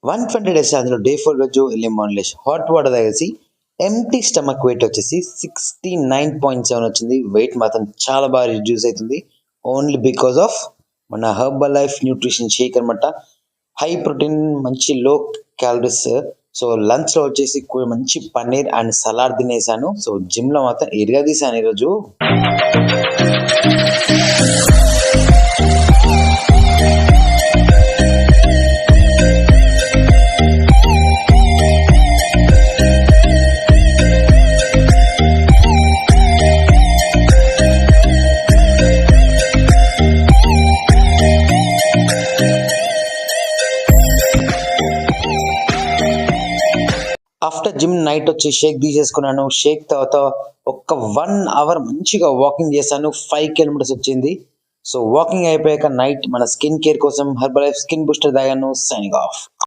120 days అందులో day 4 veg early morning లేచి hot water తాగేసి ఎంటీ స్టమక్ వెయిట్ వచ్చేసి 69.7 వచ్చింది. వెయిట్ మాత్రం చాలా బాగా రిడ్యూస్ అవుతుంది ఓన్లీ బికాస్ ఆఫ్ మన హెర్బల్ లైఫ్ న్యూట్రిషన్ షేక్ అనమాట. హై ప్రోటీన్, మంచి లో క్యాలరీస్. సో లంచ్ లో వచ్చేసి మంచి పన్నీర్ అండ్ సలాడ్ తినేసాను. సో జిమ్ లో మాత్రం ఇరగదీసాను ఈరోజు. ఆఫ్టర్ జిమ్ నైట్ వచ్చి షేక్ తీసేసుకున్నాను. షేక్ తర్వాత ఒక 1 అవర్ మంచిగా వాకింగ్ చేశాను. 5 కిలోమీటర్స్ వచ్చింది. సో వాకింగ్ అయిపోయాక నైట్ మన స్కిన్ కేర్ కోసం హెర్బల్ లైఫ్ స్కిన్ బూస్టర్ తాగాను. Signing off.